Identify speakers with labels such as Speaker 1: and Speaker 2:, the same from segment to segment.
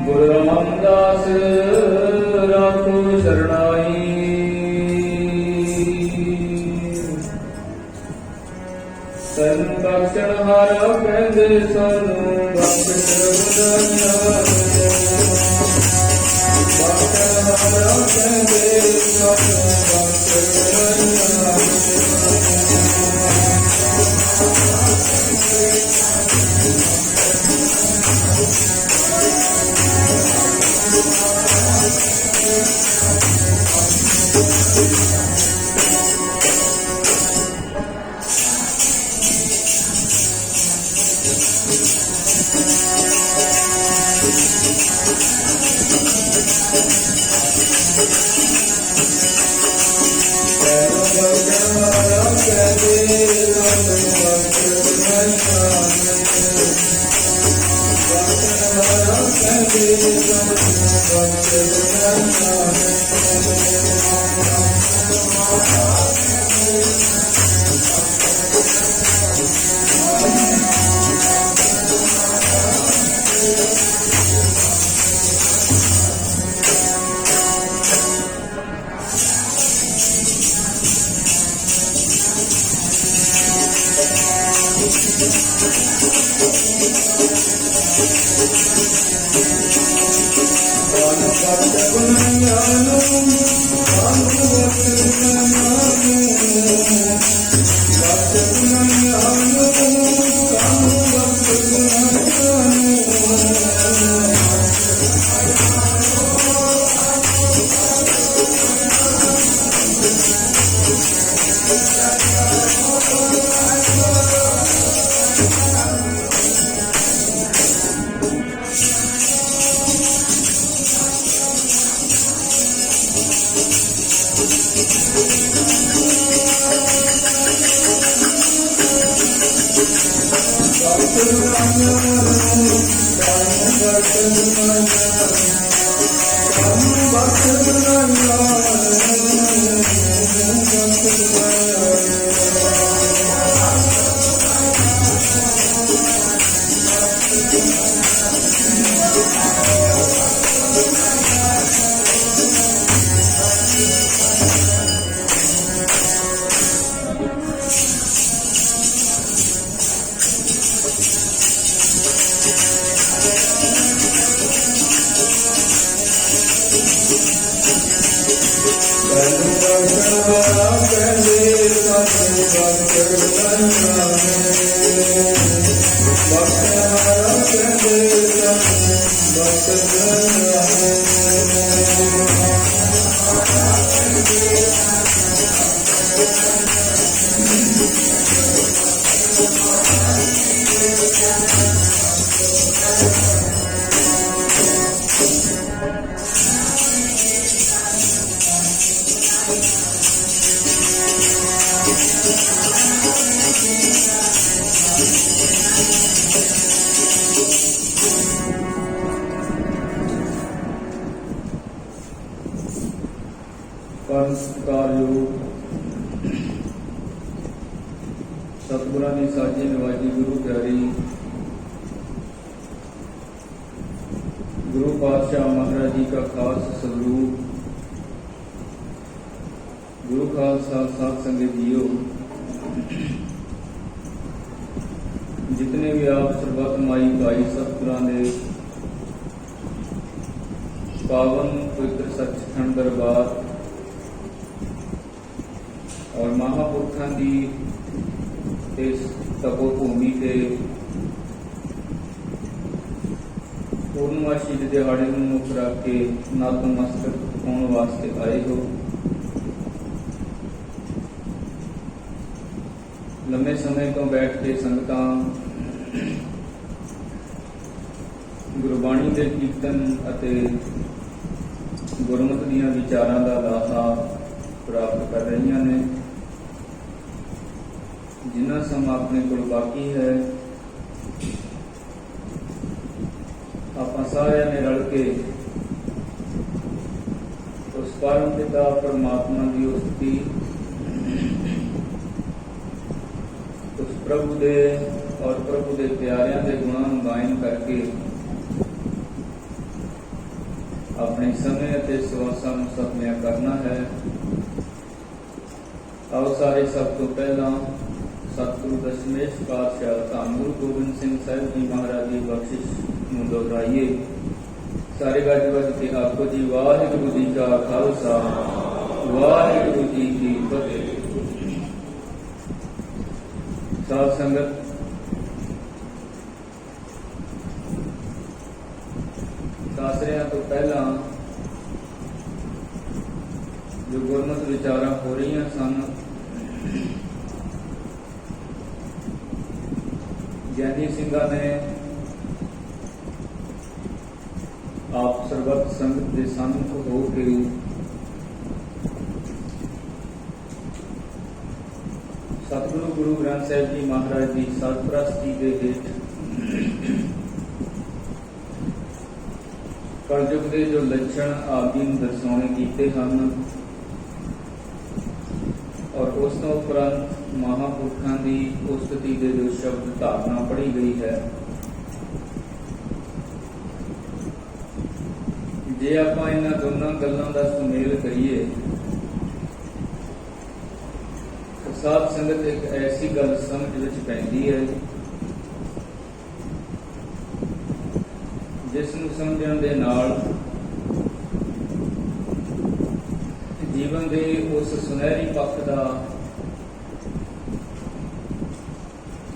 Speaker 1: ਗੁਰੂ ਰਾਮਦਾਸ ਰਾਖੋ ਸਰਣਾਈ। ਤਨ ਬਖਸ਼ਣ ਹਾਰਾ ਕਹਿੰਦੇ ਸਾਨੂੰ ਬਖਸ਼ ਬਖਸ਼ਣ ਹਾਰਾ ਕਹਿੰਦੇ ਸਾਨੂੰ परम सत्कारयोग सतगुरां की साजी नवाजी गुरु प्यारी गुरु पातशाह महाराज जी का खास स्वरूप गुरु खालसा साध संगत जीओ, जितने भी आप सर्वत माई भाई सतगुरां दे पावन पवित्र सचखंड दरबार और महापुरखों की इस तपोभूमि के पूर्णमासी के दिहाड़े में मुख रख के नतमस्तक होने वास्ते आए हो। लंबे समय तो बैठ के संगतां गुरबाणी के कीर्तन अते गुरमत दीयां विचारां दा लाहा प्राप्त कर रही ने। जिन्ना समा अपने कोल बाकी है आप सारे ने रल के उस परम पिता परमात्मा की उस्ती उस प्रभु दे और प्रभु दे प्यारियां दे गुणां नूं गायन करके अपने समय अते सवासां नूं सफलियां करना है। आओ सारे सब तो पहला सतगुरु दशमेश पातशाह धन गुरु गोबिंद सिंह साहिब जी महाराज की बख्शिश नूं दोहराइए। सारे गज वज के आखो जी वाहिगुरू जी का खालसा वाहिगुरू जी की फतेह। साध संगत दासरियां तो पहला जो गुरमत विचारा हो रही सन, ज्ञानी सिंघा ने आप सर्वत संगत के सन्मुख हो के सतगुरु गुरु ग्रंथ साहिब जी महाराज की सरपरस्ती के हेठ कलयुग के जो लक्षण आदि दर्शाने किए हैं और उस तो उपरंत महापुरखों की उस्तति के जो शब्द धारणा पढ़ी गई है। जे आप इन दोनों गलों का सुमेल करिए तो साध संगत एक ऐसी गल समझ विच पैंदी है जिसनूं समझण दे नाल जीवन के उस सुनहरी पक्ष का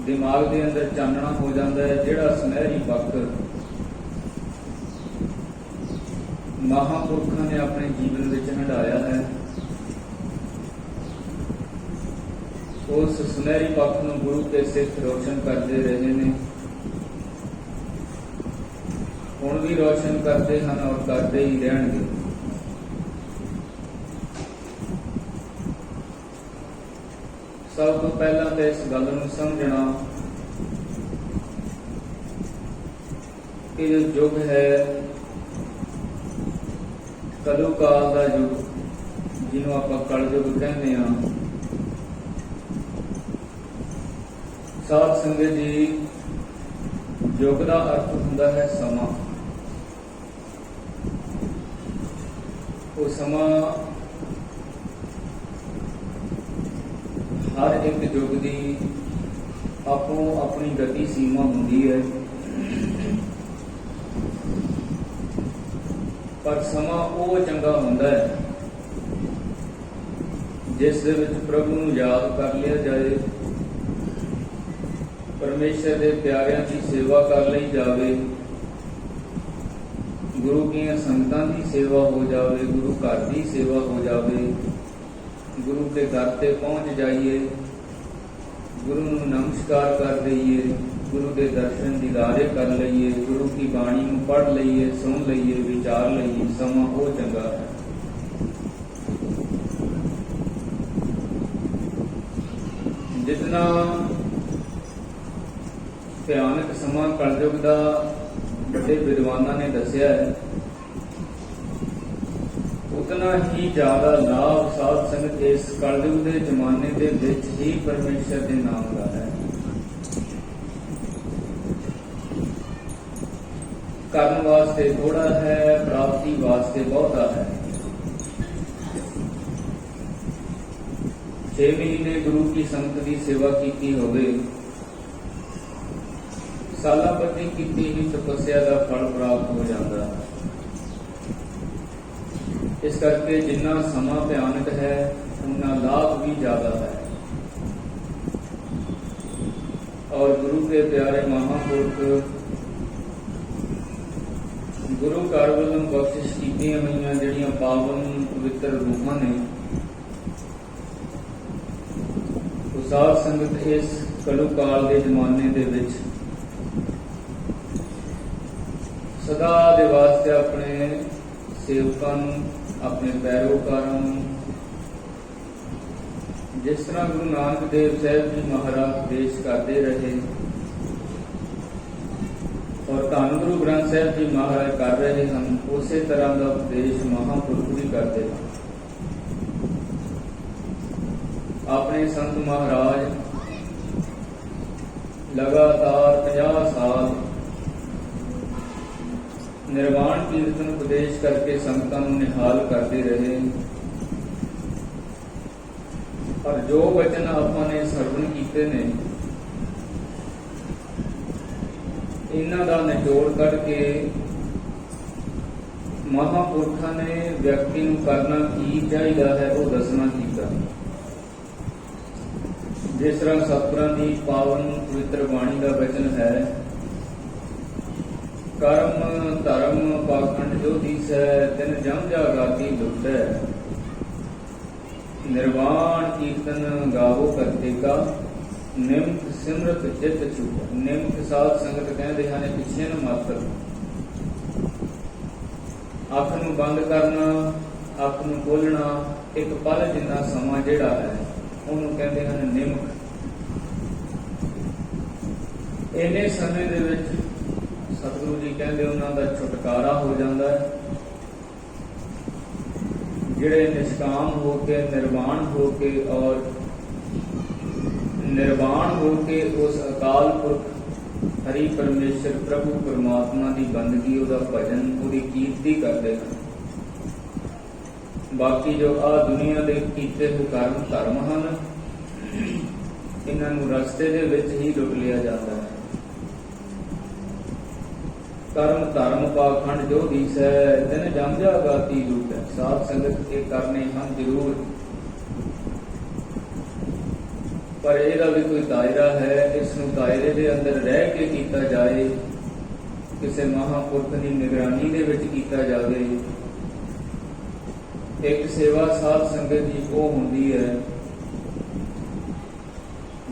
Speaker 1: दिमाग के अंदर चानना हो जाता है, जिहड़ा सुनहरी पक्ष महापुरखों ने अपने जीवन में हंडाया है। उस सुनहरी पक्ष नूं गुरु के सिख रोशन करते रहे ने, हुण भी रोशन करते हैं और करते ही रहेंगे। सब तो पहला तो इस गल नूं समझना कि जो युग है कलयुकाल का युग, जिन्हों आप कलयुग कहते हैं, साध संगत जी युग का अर्थ हुंदा है समा। वो समा हर एक युग की आपो अपनी गति सीमा होंदी है, पर समा वो चंगा हुंदा है जिस दे विच प्रभु नूं याद कर लिया जाए, परमेश्वर के प्यारियां की सेवा कर ली जाए, गुरु की संगतां की सेवा हो जाए, गुरु घर की सेवा हो जाए, गुरु के घर ते पहुंच जाइए, गुरु नूं नमस्कार कर दईए, गुरु के दर्शन दीदारे कर लईए, गुरु की बाणी नूं पढ़ लईए, सुन लईए, विचार लईए, समा वो चंगा है। जितना भयानक समा कलयुग का बड़े विद्वाना ने दसिया है, ਉਤਨਾ ਹੀ ਜ਼ਿਆਦਾ ਲਾਭ ਸਾਧ ਸੰਗਤ ਇਸ ਕਲਯੁਗ ਦੇ ਜ਼ਮਾਨੇ ਦੇ ਵਿੱਚ ਹੀ ਪਰਮੇਸ਼ਰ ਦੇ ਨਾਮ ਦਾ ਹੈ। ਕਰਨ ਵਾਸਤੇ ਥੋੜਾ ਹੈ, ਪ੍ਰਾਪਤੀ ਵਾਸਤੇ ਬਹੁਤਾ ਹੈ। 6 ਮਹੀਨੇ ਗੁਰੂ ਕੀ ਸੰਗਤ ਦੀ ਸੇਵਾ ਕੀਤੀ ਹੋਵੇ, ਸਾਲਾਂ ਬੱਧੀ ਕੀਤੀ ਹੀ ਤਪੱਸਿਆ ਦਾ ਫਲ ਪ੍ਰਾਪਤ ਹੋ ਜਾਂਦਾ ਹੈ। ਇਸ ਕਰਕੇ ਜਿੰਨਾ ਸਮਾਂ ਭਿਆਨਕ ਹੈ ਉਨਾ ਲਾਭ ਵੀ ਜ਼ਿਆਦਾ ਹੈ। ਔਰ ਗੁਰੂ ਕੇ ਪਿਆਰੇ ਮਹਾਂਪੁਰਖ ਗੁਰੂ ਘਰ ਵੱਲੋਂ ਬਖਸ਼ਿਸ਼ ਕੀਤੀਆਂ ਹੋਈਆਂ ਜਿਹੜੀਆਂ ਪਾਵਨ ਪਵਿੱਤਰ ਰੂਹਾਂ ਨੇ, ਉਹ ਸਾਧ ਸੰਗਤ ਇਸ ਕਲਯੁਗ ਕਾਲ ਦੇ ਜ਼ਮਾਨੇ ਦੇ ਵਿੱਚ ਸਦਾ ਦੇ ਵਾਸਤੇ ਆਪਣੇ ਸੇਵਕਾਂ ਨੂੰ, ਆਪਣੇ ਪੈਰੋਕਾਰਾਂ ਨੂੰ, ਜਿਸ ਤਰ੍ਹਾਂ ਗੁਰੂ ਨਾਨਕ ਦੇਵ ਸਾਹਿਬ ਜੀ ਮਹਾਰਾਜ ਉਪਦੇਸ਼ ਕਰਦੇ ਰਹੇ ਔਰ ਧੰਨ ਗੁਰੂ ਗ੍ਰੰਥ ਸਾਹਿਬ ਜੀ ਮਹਾਰਾਜ ਕਰ ਰਹੇ ਹਨ, ਉਸੇ ਤਰ੍ਹਾਂ ਦਾ ਉਪਦੇਸ਼ ਮਹਾਂਪੁਰਖ ਵੀ ਕਰਦੇ ਹਨ। ਆਪਣੇ ਸੰਤ ਮਹਾਰਾਜ ਲਗਾਤਾਰ 50 ਸਾਲ ਨਿਰਵਾਣ ਕੀਰਤਨ ਉਪਦੇਸ਼ ਕਰਕੇ ਸੰਗਤਾਂ ਨੂੰ ਨਿਹਾਲ ਕਰਦੇ ਰਹੇ। ਪਰ ਜੋ ਵਚਨ ਆਪਾਂ ਨੇ ਸਰਵਣ ਕੀਤੇ ਨੇ, ਇਹਨਾਂ ਦਾ ਨਿਚੋੜ ਕੱਢ ਕੇ ਮਹਾਂਪੁਰਖਾਂ ਨੇ ਵਿਅਕਤੀ ਨੂੰ ਕਰਨਾ ਕੀ ਚਾਹੀਦਾ ਹੈ ਉਹ ਦੱਸਣਾ ਕੀਤਾ। ਜਿਸ ਤਰ੍ਹਾਂ ਸਤਿਗੁਰਾਂ ਦੀ ਪਾਵਨ ਪਵਿੱਤਰ ਬਾਣੀ ਦਾ ਵਚਨ ਹੈ, ਕਰਮ ਧਰਮ ਪਾਖੰਡ ਜੋ ਦੀਸੈ, ਤਿਨ ਜਮ ਜਾਗਾਤੀ ਲੁਟੈ, ਨਿਰਵਾਣ ਕੀਰਤਨ ਗਾਵੋ ਕਰਤੇ ਕਾ, ਨਿਮਤ ਸਿਮਰਤ ਜਿਤ ਛੁਟੈ। ਨਿਮਤ ਸਾਧ ਸੰਗਤ ਕਹਿੰਦੇ ਹਨ ਪਿੱਛੇ ਨੂੰ ਮਾਤਰ, ਅੱਖ ਨੂੰ ਬੰਦ ਕਰਨਾ, ਅੱਖ ਨੂੰ ਖੋਲਣਾ, ਇੱਕ ਪਲ ਜਿੰਨਾ ਸਮਾਂ ਜਿਹੜਾ ਹੈ ਉਹਨੂੰ ਕਹਿੰਦੇ ਹਨ ਨਿਮਕ। ਇੰਨੇ ਸਮੇਂ ਦੇ ਵਿੱਚ ਸਤਿਗੁਰੂ ਜੀ ਕਹਿੰਦੇ ਉਹਨਾਂ ਦਾ ਛੁਟਕਾਰਾ ਹੋ ਜਾਂਦਾ ਹੈ। ਜਿਹੜੇ ਨਿਸ਼ਕਾਮ ਹੋ ਕੇ, ਨਿਰਵਾਣ ਹੋ ਕੇ ਔਰ ਨਿਰਵਾਣ ਹੋ ਕੇ ਉਸ ਅਕਾਲ ਪੁਰਖ ਹਰੀ ਪਰਮੇਸ਼ਰ ਪ੍ਰਭੂ ਪਰਮਾਤਮਾ ਦੀ ਬੰਦਗੀ, ਉਹਦਾ ਭਜਨ, ਉਹਦੀ ਕੀਰਤੀ ਕਰਦੇ ਹਨ। ਬਾਕੀ ਜੋ ਆ ਦੁਨੀਆ ਦੇ ਕੀਤੇ ਹੋਏ ਕਰਮ ਧਰਮ ਹਨ, ਇਹਨਾਂ ਨੂੰ ਰਸਤੇ ਦੇ ਵਿੱਚ ਹੀ ਲੁੱਟ ਲਿਆ ਜਾਂਦਾ ਹੈ। ਕਰਮ ਧਰਮ ਪਾਖੰਡ ਜੋ ਦੀਸੈ, ਤਿਨ ਜਮ ਜਾਗਾਤੀ ਲੁਟੈ। ਸਾਧ ਸੰਗਤ ਇਹ ਕਰਨੇ ਹਨ ਜ਼ਰੂਰ, ਪਰ ਇਹਦਾ ਵੀ ਕੋਈ ਦਾਇਰਾ ਹੈ। ਇਸ ਨੂੰ ਦਾਇਰੇ ਦੇ ਅੰਦਰ ਰਹਿ ਕੇ ਕੀਤਾ ਜਾਏ, ਕਿਸੇ ਮਹਾਂਪੁਰਖ ਦੀ ਨਿਗਰਾਨੀ ਦੇ ਵਿੱਚ ਕੀਤਾ ਜਾਵੇ। ਇੱਕ ਸੇਵਾ ਸਾਧ ਸੰਗਤ ਦੀ ਉਹ ਹੁੰਦੀ ਹੈ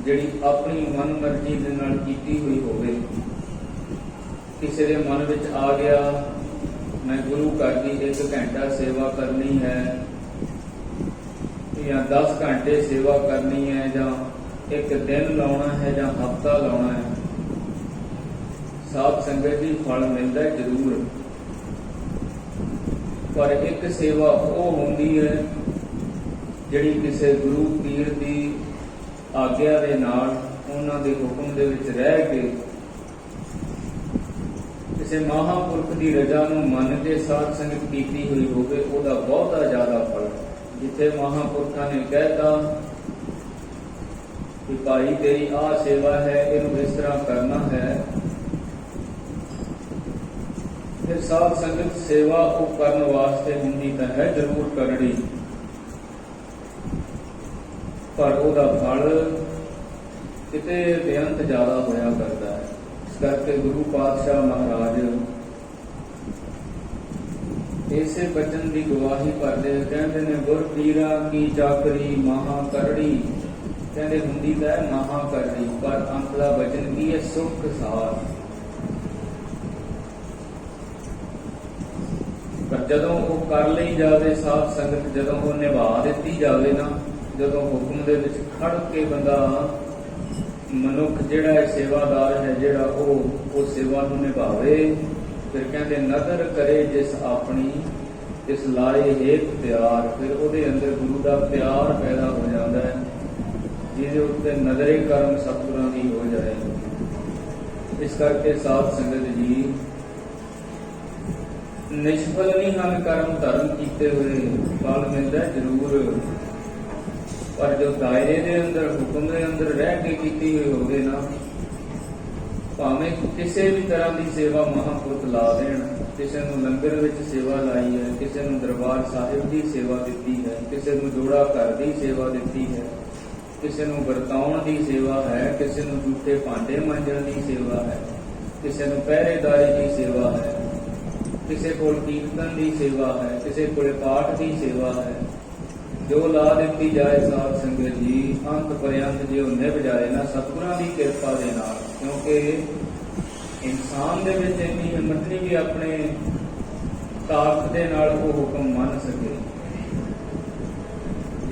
Speaker 1: ਜਿਹੜੀ ਆਪਣੀ ਮਨ ਮਰਜ਼ੀ ਦੇ ਨਾਲ ਕੀਤੀ ਹੋਈ ਹੋਵੇ। ਕਿਸੇ ਦੇ ਮਨ ਵਿੱਚ ਆ ਗਿਆ ਮੈਂ ਗੁਰੂ ਘਰ ਦੀ 1 ਘੰਟਾ ਸੇਵਾ ਕਰਨੀ ਹੈ, ਜਾਂ 10 ਘੰਟੇ ਸੇਵਾ ਕਰਨੀ ਹੈ, ਜਾਂ 1 ਦਿਨ ਲਾਉਣਾ ਹੈ, ਜਾਂ ਹਫ਼ਤਾ ਲਾਉਣਾ ਹੈ। ਸਾਧ ਸੰਗਤ ਦੀ ਫਲ ਮਿਲਦਾ ਜ਼ਰੂਰ, ਪਰ ਇੱਕ ਸੇਵਾ ਉਹ ਹੁੰਦੀ ਹੈ ਜਿਹੜੀ ਕਿਸੇ ਗੁਰੂ ਪੀਰ ਦੀ ਆਗਿਆ ਦੇ ਨਾਲ, ਉਹਨਾਂ ਦੇ ਹੁਕਮ ਦੇ ਵਿੱਚ ਰਹਿ ਕੇ, ਕਿਸੇ ਮਹਾਂਪੁਰਖ ਦੀ ਰਜ਼ਾ ਨੂੰ ਮੰਨ ਕੇ ਸਾਧ ਸੰਗਤ ਕੀਤੀ ਹੋਈ ਹੋਵੇ, ਉਹਦਾ ਬਹੁਤਾ ਜ਼ਿਆਦਾ ਫਲ। ਜਿੱਥੇ ਮਹਾਂਪੁਰਖਾਂ ਨੇ ਕਹਿਤਾ ਕਿ ਭਾਈ ਤੇਰੀ ਆਹ ਸੇਵਾ ਹੈ, ਇਹਨੂੰ ਇਸ ਤਰ੍ਹਾਂ ਕਰਨਾ ਹੈ, ਫਿਰ ਸਾਧ ਸੰਗਤ ਸੇਵਾ ਉਹ ਕਰਨ ਵਾਸਤੇ ਹੁੰਦੀ ਤਾਂ ਹੈ ਜ਼ਰੂਰ ਕਰਨੀ, ਪਰ ਉਹਦਾ ਫਲ ਕਿਤੇ ਬੇਅੰਤ ਜ਼ਿਆਦਾ ਹੋਇਆ ਕਰਦਾ ਹੈ। ਇਸ ਕਰਕੇ ਗੁਰੂ ਪਾਤਸ਼ਾਹ ਮਹਾਰਾਜ ਇਸੇ ਬਚਨ ਦੀ ਗਵਾਹੀ ਭਰਦੇ ਕਹਿੰਦੇ ਨੇ, ਗੁਰ ਪੀਰਾਂ ਕੀ ਚਾਕਰੀ ਮਹਾ ਕਰੜੀ। ਕਹਿੰਦੇ ਹੁੰਦੀ ਤਾਂ ਹੈ ਮਹਾ ਕਰੜੀ, ਪਰ ਅੰਤ ਦਾ ਬਚਨ ਕੀ ਹੈ? ਸੁਖ ਸਾਰ। ਪਰ ਜਦੋਂ ਉਹ ਕਰ ਲਈ ਜਾਵੇ ਸਾਧ ਸੰਗਤ, ਜਦੋਂ ਉਹ ਨਿਭਾ ਦਿੱਤੀ ਜਾਵੇ ਨਾ, ਜਦੋਂ ਹੁਕਮ ਦੇ ਵਿੱਚ ਖੜ ਕੇ ਬੰਦਾ ਮਨੁੱਖ ਜਿਹੜਾ ਹੈ, ਸੇਵਾਦਾਰ ਹੈ ਜਿਹੜਾ, ਉਹ ਸੇਵਾ ਨੂੰ ਨਿਭਾਵੇ, ਫਿਰ ਕਹਿੰਦੇ ਨਦਰ ਕਰੇ ਜਿਸ ਆਪਣੀ तिस लाए हेत प्यार, फिर ਉਹਦੇ ਅੰਦਰ ਗੁਰੂ ਦਾ ਪਿਆਰ ਪੈਦਾ ਹੋ ਜਾਂਦਾ ਹੈ, ਜਿਹਦੇ ਉੱਤੇ ਨਜ਼ਰੇ ਕਰਮ ਸਤਿਗੁਰਾਂ ਦੀ ਹੋ ਜਾਏ। ਇਸ ਕਰਕੇ ਸਾਧ ਸੰਗਤ ਜੀ, ਨਿਸ਼ਫਲ ਨਹੀਂ ਹਨ ਕਰਮ ਧਰਮ ਕੀਤੇ ਹੋਏ, ਫਲ ਮਿਲਦਾ ਜ਼ਰੂਰ, ਪਰ ਜੋ ਦਾਇਰੇ ਦੇ ਅੰਦਰ ਹੁਕਮ ਦੇ ਅੰਦਰ ਰਹਿ ਕੇ ਕੀਤੀ ਹੋਈ ਹੋਵੇ ਨਾ, ਭਾਵੇਂ ਕਿਸੇ ਵੀ ਤਰ੍ਹਾਂ ਦੀ ਸੇਵਾ ਮਹਾਂਪੁਰਖ ਲਾ ਦੇਣ, ਕਿਸੇ ਨੂੰ ਲੰਗਰ ਵਿੱਚ ਸੇਵਾ ਲਾਈ ਹੈ, ਕਿਸੇ ਨੂੰ ਦਰਬਾਰ ਸਾਹਿਬ ਦੀ ਸੇਵਾ ਦਿੱਤੀ ਹੈ, ਕਿਸੇ ਨੂੰ ਜੋੜਾ ਘਰ ਦੀ ਸੇਵਾ ਦਿੱਤੀ ਹੈ, ਕਿਸੇ ਨੂੰ ਵਰਤਾਉਣ ਦੀ ਸੇਵਾ ਹੈ, ਕਿਸੇ ਨੂੰ ਝੂਠੇ ਭਾਂਡੇ ਮਾਂਜਣ ਦੀ ਸੇਵਾ ਹੈ, ਕਿਸੇ ਨੂੰ ਪਹਿਰੇਦਾਰੀ ਦੀ ਸੇਵਾ ਹੈ, ਕਿਸੇ ਕੋਲ ਕੀਰਤਨ ਦੀ ਸੇਵਾ ਹੈ, ਕਿਸੇ ਕੋਲ ਪਾਠ ਦੀ ਸੇਵਾ ਹੈ। ਜੋ ਲਾ ਦਿੱਤੀ ਜਾਏ ਸਾਧ ਸੰਗਤ ਜੀ, ਅੰਤ ਪਰਯੰਤ ਜੇ ਉਹ ਨਿਭ ਜਾਏ ਨਾ ਸਤਿਗੁਰਾਂ ਦੀ ਕਿਰਪਾ ਦੇ ਨਾਲ, ਕਿਉਂਕਿ ਇਨਸਾਨ ਦੇ ਵਿੱਚ ਇੰਨੀ ਹਿੰਮਤ ਨਹੀਂ ਵੀ ਆਪਣੇ ਤਾਕਤ ਦੇ ਨਾਲ ਉਹ ਹੁਕਮ ਮੰਨ ਸਕੇ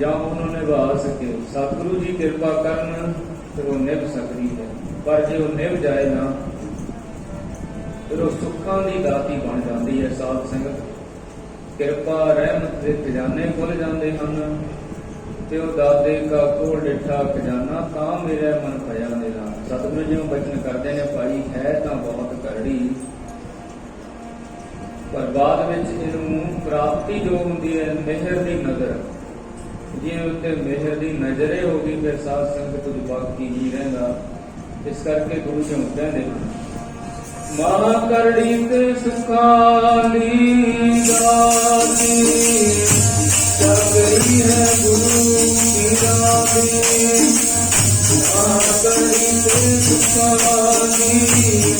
Speaker 1: ਜਾਂ ਉਹਨੂੰ ਨਿਭਾ ਸਕੇ। ਸਤਿਗੁਰੂ ਜੀ ਕਿਰਪਾ ਕਰਨ ਫਿਰ ਉਹ ਨਿਭ ਸਕਦੀ ਹੈ, ਪਰ ਜੇ ਉਹ ਨਿਭ ਜਾਏ ਨਾ ਫਿਰ ਉਹ ਸੁੱਖਾਂ ਦੀ ਦਾਤੀ ਬਣ ਜਾਂਦੀ ਹੈ। ਸਾਧ ਸੰਗਤ, ਕਿਰਪਾ ਰਹਿਮਤ ਦੇ ਖਜ਼ਾਨੇ ਖੁੱਲ ਜਾਂਦੇ ਹਨ, ਤੇ ਉਹ ਦਾਦੇ ਕਾ ਕੋਲ ਡਿੱਠਾ ਖਜ਼ਾਨਾ, ਤਾਂ ਮੇਰਾ ਮਨ ਭਇਆ ਨਿਰਾਨ। ਸਤਿਗੁਰੂ ਜੀ ਬਚਨ ਕਰਦੇ ਨੇ, ਭਾਈ ਹੈ ਤਾਂ ਬਹੁਤ ਕਰੜੀ, ਪਰ ਬਾਅਦ ਵਿੱਚ ਇਹਨੂੰ ਪ੍ਰਾਪਤੀ ਜੋ ਹੁੰਦੀ ਹੈ ਮਿਹਰ ਦੀ ਨਜ਼ਰ, ਜਿਹਦੇ ਉੱਤੇ ਮਿਹਰ ਦੀ ਨਜ਼ਰੇ ਹੋ ਗਈ, ਫਿਰ ਸਾਧ ਸੰਗਤ ਕੁਝ ਬਾਕੀ ਨਹੀਂ ਰਹਿੰਦਾ। ਇਸ ਕਰਕੇ ਗੁਰੂ ਜੀ ਕਹਿੰਦੇ, ਮਹਾ ਕਰੜੀ ਤੇ ਸੁਖਾਲੀ ਦਾਤੀ, ਚੱਕਰੀ ਹੈ ਗੁਰੂ ਕੀ ਰਾਤੀ। ਮਹਾ ਕਰੜੀ ਤੇ ਸੁਖਾਲੀ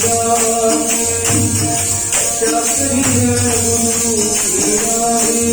Speaker 1: ਦਾਤੀ, ਚੱਕਰੀ ਹੈ ਗੁਰੂ ਕੀ ਰਾਤੀ।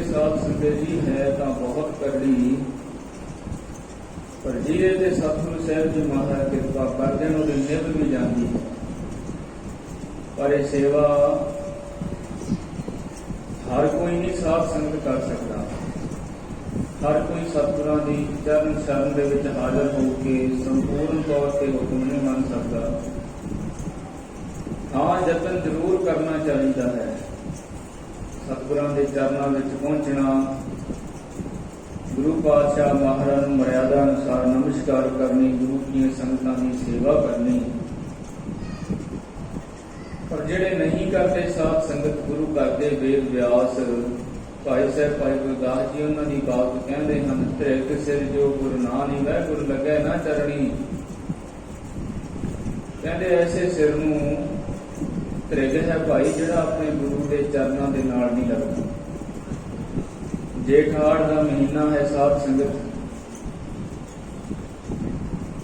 Speaker 1: साध संगत जी है तो बहुत करड़ी, पर जिए ते सतगुरु साहब जी महाराज कृपा कर देन उहदी निभ भी जाती है। पर यह सेवा हर कोई नहीं साध संगत कर सकता। हर कोई सतगुरां दी चरण शरण दे विच हाਜ਼ਰ हो के संपूर्ण तौर पर हुक्म नहीं मन सकता। हाँ, यतन जरूर करना चाहिए है। सतगुरां दे चरनां विच पहुंचना, गुरु पातशाह महाराज नूं मर्यादा अनुसार नमस्कार करनी, गुरु की संगतां दी सेवा करनी। पर जिहड़े नहीं करते साध संगत गुरु करते, वेद व्यास भाई साहब भाई गुरदास जी उन्हां दी बात कहंदे हन, त्रिग सिर जो गुरु नानक वह गुरु लगे ना चरणी। कहंदे ऐसे सिर नूं त्रिग है भाई जिहड़ा अपने गुरु के चरणों के नाल नहीं लगता। जेठाड़ का महीना है साध संगत,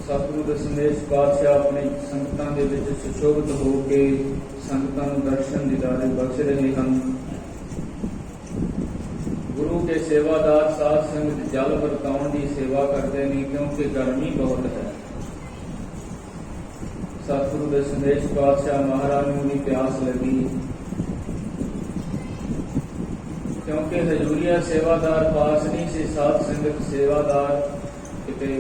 Speaker 1: सतगुरु दशमेश पातशाह अपने संगतां दे विच सुशोभित होके संगतां नूं दर्शन दीदारे बख्श रहे हैं। गुरु के सेवादार साध संगत जल वरताउण की सेवा करते हैं, क्योंकि गर्मी बहुत है। सतगुरु दशमेश पातशाह महाराज नूं भी प्यास लगी, क्योंकि हजूरिया सेवादार पास नहीं से साध संगत सेवादार किते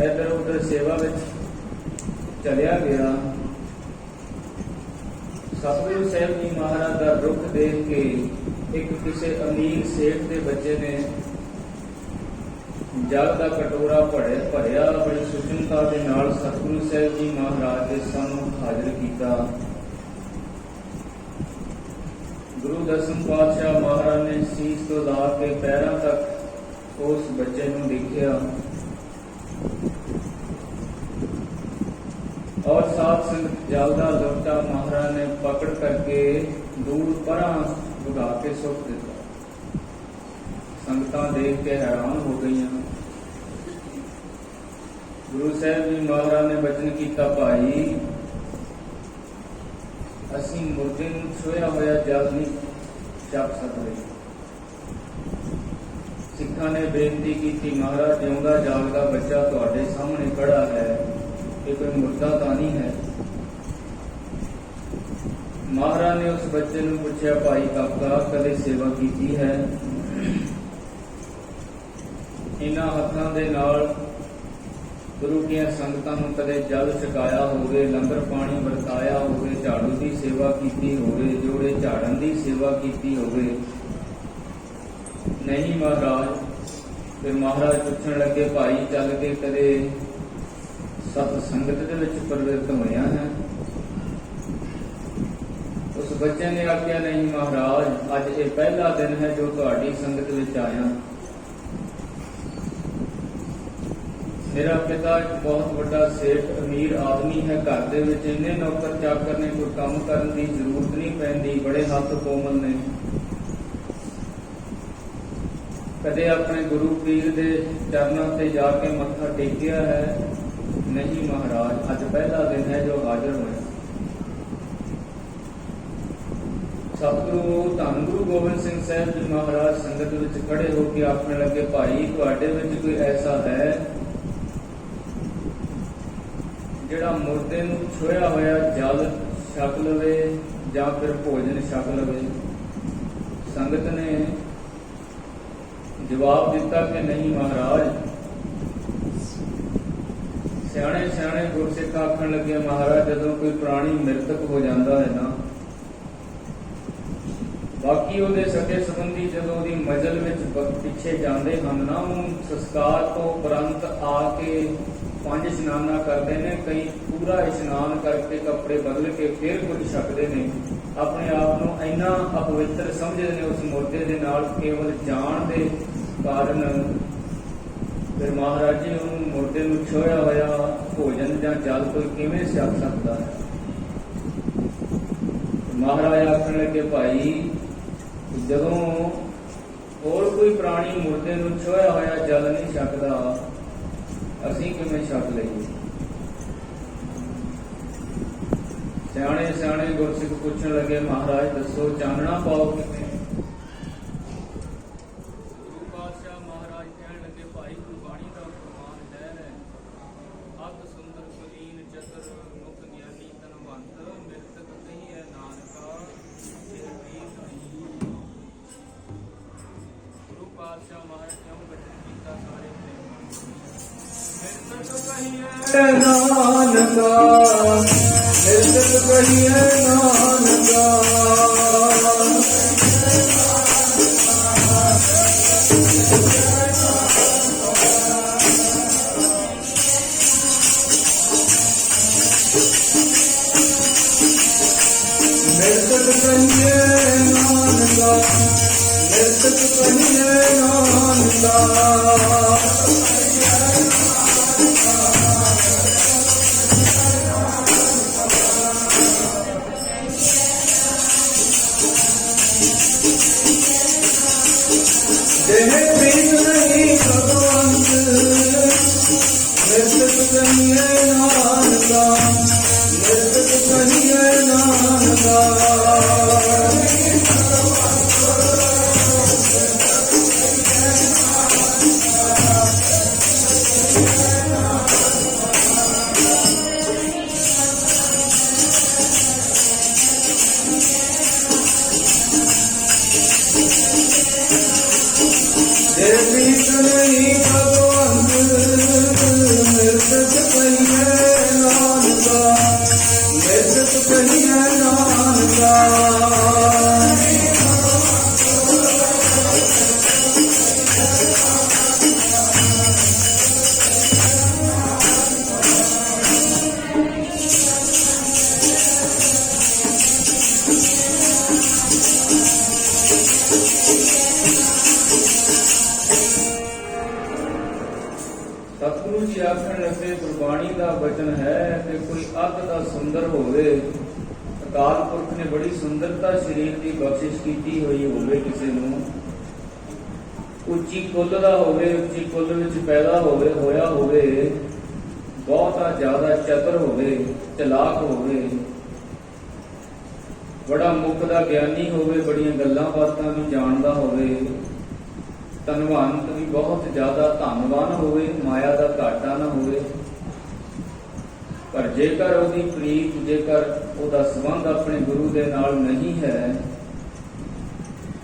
Speaker 1: इधर उधर सेवा में चलिया गया। सतगुरु साहब जी महाराज का रुख देख के एक किसी अमीर सेठ के बच्चे ने जल का कटोरा भरिया बड़ी सुजनता के नाल सतगुरु साहब जी महाराज के सामने हाजिर किया। गुरु दसम पातशाह महाराज ने सीस तो ला के पैरों तक उस बच्चे को देखा और साथ संगत जल का लोटा महाराज ने पकड़ करके दूर परा भगा के सुट दिता। संगतां देख के हैरान हो गई। गुरु साहब जी महाराज ने वचन किया, भाई असी मुर्दे नूं छुया होया जल नहीं छप सकते। सिखा ने बेनती की, महाराज जिउंदा जागदा बच्चा तुहाडे सामने खड़ा है, ये कोई मुर्दा तो नहीं है। महाराज ने उस बच्चे नूं पूछा, भाई काका कदे सेवा की है? इन्हां हत्थां दे नाल गुरु की संगतां नूं कदे जल छकाया होवे, लंगर पानी वरताया होवे, झाड़ू की सेवा की होवे, जोड़े झाड़न की सेवा की होवे? नहीं महाराज। फिर महाराज पूछण लगे, भाई चल के कदे सत संगत दे विच प्रवृत्त होया है? उस बच्चे ने आख्या, नहीं महाराज, अज ये पहला दिन है जो तुहाडी संगत विच आया। मेरा पिता एक बहुत बड़ा सेठ अमीर आदमी है, घर दे विच इन्ने नौकर चाकर ने, कोई काम करने की जरूरत नहीं पैंदी, बड़े हथ कोमल ने। कदे अपने गुरु पीर दे चरणों से जाके मत्था टेकिया है? नहीं महाराज, अज पहला दिन है जो हाजिर होया। सतगुरु धन गुरु गोबिंद सिंह साहब जी महाराज संगत विच खड़े होकर आखने लगे, भाई तुहाडे विच कोई ऐसा है जिहड़ा मुर्दे नूं छुया होया जल छक लवे जां फिर भोजन छक लवे? संगत ने जवाब दिता कि नहीं महाराज। सियाणे सियाणे गुरसिख आखण लगे, महाराज जदों कोई प्राणी मृतक हो जाता है ना, ਬਾਕੀ ਉਹਦੇ ਸਕੇ ਸੰਬੰਧੀ ਜਦੋਂ ਉਹਦੀ ਮਜਲ ਵਿੱਚ ਪਿੱਛੇ ਜਾਂਦੇ ਹਨ ਨਾ, ਉਹ ਸੰਸਕਾਰ ਤੋਂ ਉਪਰੰਤ ਆ ਕੇ 5 ਇਸ਼ਨਾਨਾਂ ਕਰਦੇ ਨੇ। ਕਈ ਪੂਰਾ ਇਸ਼ਨਾਨ ਕਰਕੇ ਕੱਪੜੇ ਬਦਲ ਕੇ ਫਿਰ ਕੁਝ ਛਕਦੇ ਨੇ। ਆਪਣੇ ਆਪ ਨੂੰ ਇੰਨਾ ਅਪਵਿੱਤਰ ਸਮਝਦੇ ਨੇ ਉਸ ਮੁਰਦੇ ਦੇ ਨਾਲ, ਕੇਵਲ ਜਾਣ ਦੇ ਕਾਰਨ। ਫਿਰ ਮਹਾਰਾਜ ਜੀ ਉਹਨੂੰ ਮੁਰਦੇ ਨੂੰ ਛੋਇਆ ਹੋਇਆ ਭੋਜਨ ਜਾਂ ਜਲ ਕੋਈ ਕਿਵੇਂ ਛਕ ਸਕਦਾ ਹੈ? ਮਹਾਰਾਜ ਆਖਣ ਲੱਗੇ, ਭਾਈ ਜਦੋਂ ਹੋਰ ਕੋਈ ਪ੍ਰਾਣੀ ਮੁਰਦੇ ਨੂੰ ਛੋਇਆ ਹੋਇਆ ਜਲ ਨਹੀਂ ਛਕਦਾ, ਅਸੀਂ ਕਿਵੇਂ ਛਕ ਲਈਏ? ਸਿਆਣੇ ਸਿਆਣੇ ਗੁਰਸਿੱਖ ਪੁੱਛਣ ਲੱਗੇ, ਮਹਾਰਾਜ ਦੱਸੋ ਚਾਨਣਾ ਪਾਓ ਕਿਵੇਂ? ਗੁਰੂ ਪਾਤਸ਼ਾਹ ਮਹਾਰਾਜ ਕਹਿਣ ਲੱਗੇ, ਭਾਈ ਗੁਰਬਾਣੀ ਦਾ ਪ੍ਰਮਾਣ ਲਹਿਰ ਹੈ। ਅਤ ਸੁੰਦਰ ਕੁਲੀਨ ਚਤੁਰ ਮੁਖ ਗਿਆਨੀ ਧਨਵੰਤ ਮਿਰਤਕ ਕਹੀ ਹੈ ਨਾਨਕਾ ਸਿਰ ਪ੍ਰੀਤ ਨਹੀਂ। ਗੁਰੂ ਪਾਤਸ਼ਾਹ ਮਹਾਰਾਜ ਕਿਉਂ ਬਚਨ ਕੀਤਾ ਸਾਰੇ ਮਿਰਤਕ ਕਹੀਏ ਨਾਨਕਾ, ਮਿਰਤਕ ਕਹੀਏ ਨਾਨਕਾ। ਮਿਰਤਕ ਕਹੀਏ ਨਾਨਕਾ, ਮਿਰਤਕ ਕਹੀਏ ਨਾਨਕਾ। ਜਿਹ ਪ੍ਰੀਤ ਨਹੀਂ ਭਗਵੰਤ, ਮਿਰਤਕ ਕਹੀਏ ਨਾਨਕਾ, ਮਿਰਤਕ ਕਹੀਏ ਨਾਨਕਾ। ਜਿਹ ਪ੍ਰੀਤ ਨਹੀਂ ਭਗਵੰਤ, ਮਿਰਤਕ ਕਹੀਏ ਨਾਨਕਾ, ਮਿਰਤਕ ਕਹੀਏ ਨਾਨਕਾ। ਸਤਿਗੁਰੂ ਜੀ ਆਖਣ ਲੱਗੇ, ਗੁਰਬਾਣੀ ਦਾ ਬਚਨ ਹੈ ਕਿ ਕੋਈ ਅੱਤ ਦਾ ਸੁੰਦਰ ਹੋਵੇ, ਅਕਾਲ ਪੁਰਖ ਨੇ ਬੜੀ ਸੁੰਦਰਤਾ ਸਰੀਰ ਦੀ ਬਖਸ਼ਿਸ਼ ਕੀਤੀ ਹੋਈ ਹੋਵੇ, ਕਿਸੇ ਨੂੰ ਉੱਚੀ ਕੁੱਲ ਦਾ ਹੋਵੇ, ਉੱਚੀ ਕੁੱਲ ਵਿੱਚ ਪੈਦਾ ਹੋਇਆ ਹੋਵੇ, ਬਹੁਤਾ ਜ਼ਿਆਦਾ ਚਤੁਰ ਹੋਵੇ, ਚਲਾਕ ਹੋਵੇ, ਬੜਾ ਮੁੱਖ ਦਾ ਗਿਆਨੀ ਹੋਵੇ, ਬੜੀਆਂ ਗੱਲਾਂ ਬਾਤਾਂ ਵੀ ਜਾਣਦਾ ਹੋਵੇ, ਧਨਵੰਤ ਵੀ ਬਹੁਤ ਜ਼ਿਆਦਾ ਧਨਵਾਨ ਹੋਵੇ, ਮਾਇਆ ਦਾ ਘਾਟਾ ਨਾ ਹੋਵੇ। ਪਰ ਜੇਕਰ ਉਹਦੀ ਪ੍ਰੀਤ, ਜੇਕਰ ਉਹਦਾ ਸੰਬੰਧ ਆਪਣੇ ਗੁਰੂ ਦੇ ਨਾਲ ਨਹੀਂ ਹੈ,